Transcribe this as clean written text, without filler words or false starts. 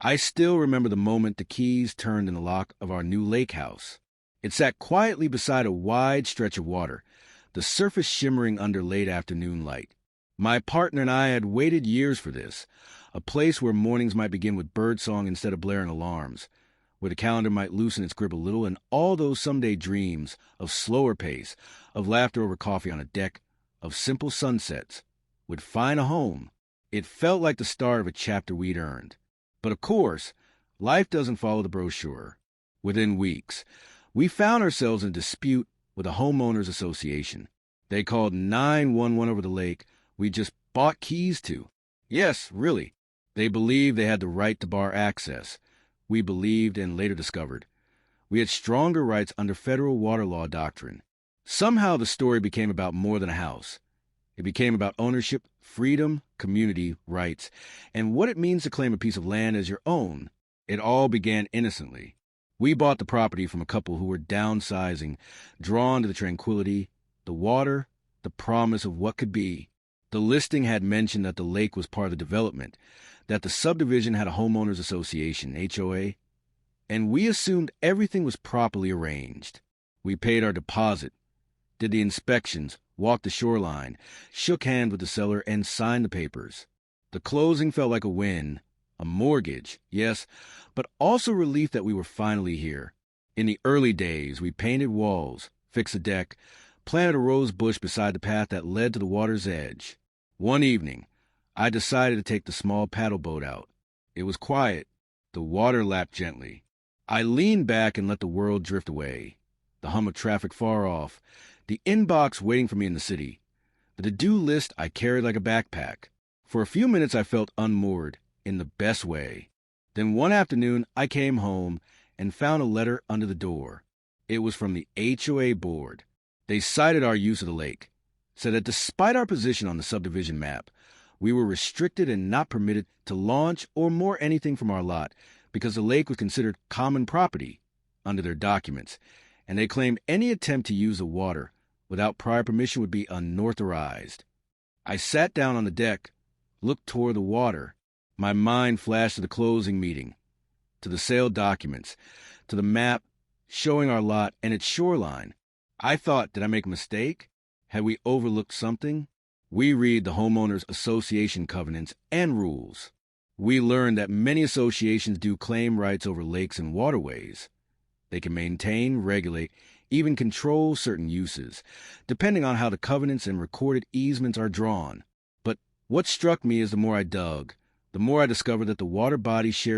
I still remember the moment the keys turned in the lock of our new lake house. It sat quietly beside a wide stretch of water, the surface shimmering under late afternoon light. My partner and I had waited years for this, a place where mornings might begin with birdsong instead of blaring alarms, where the calendar might loosen its grip a little, and all those someday dreams of slower pace, of laughter over coffee on a deck, of simple sunsets, would find a home. It felt like the start of a chapter we'd earned. But of course, life doesn't follow the brochure. Within weeks, we found ourselves in a dispute with a homeowners association. They called 911 over the lake we just bought keys to. Yes, really. They believed they had the right to bar access. We believed and later discovered we had stronger rights under federal water law doctrine. Somehow the story became about more than a house. It became about ownership, freedom, community, rights, and what it means to claim a piece of land as your own. It all began innocently. We bought the property from a couple who were downsizing, drawn to the tranquility, the water, the promise of what could be. The listing had mentioned that the lake was part of the development, that the subdivision had a homeowners association, HOA, and we assumed everything was properly arranged. We paid our deposit, did the inspections, walked the shoreline, shook hands with the seller, and signed the papers. The closing felt like a win, a mortgage, yes, but also relief that we were finally here. In the early days, we painted walls, fixed a deck, planted a rose bush beside the path that led to the water's edge. One evening, I decided to take the small paddle boat out. It was quiet. The water lapped gently. I leaned back and let the world drift away. The hum of traffic far off, the inbox waiting for me in the city, the to-do list I carried like a backpack. For a few minutes I felt unmoored, in the best way. Then one afternoon I came home and found a letter under the door. It was from the HOA board. They cited our use of the lake, said that despite our position on the subdivision map, we were restricted and not permitted to launch or moor anything from our lot because the lake was considered common property under their documents, and they claimed any attempt to use the water without prior permission would be unauthorized. I sat down on the deck, looked toward the water. My mind flashed to the closing meeting, to the sale documents, to the map showing our lot and its shoreline. I thought, did I make a mistake? Had we overlooked something? We read the homeowners association covenants and rules. We learned that many associations do claim rights over lakes and waterways. They can maintain, regulate, even control certain uses, depending on how the covenants and recorded easements are drawn. But what struck me is the more I dug, the more I discovered that the water bodies shared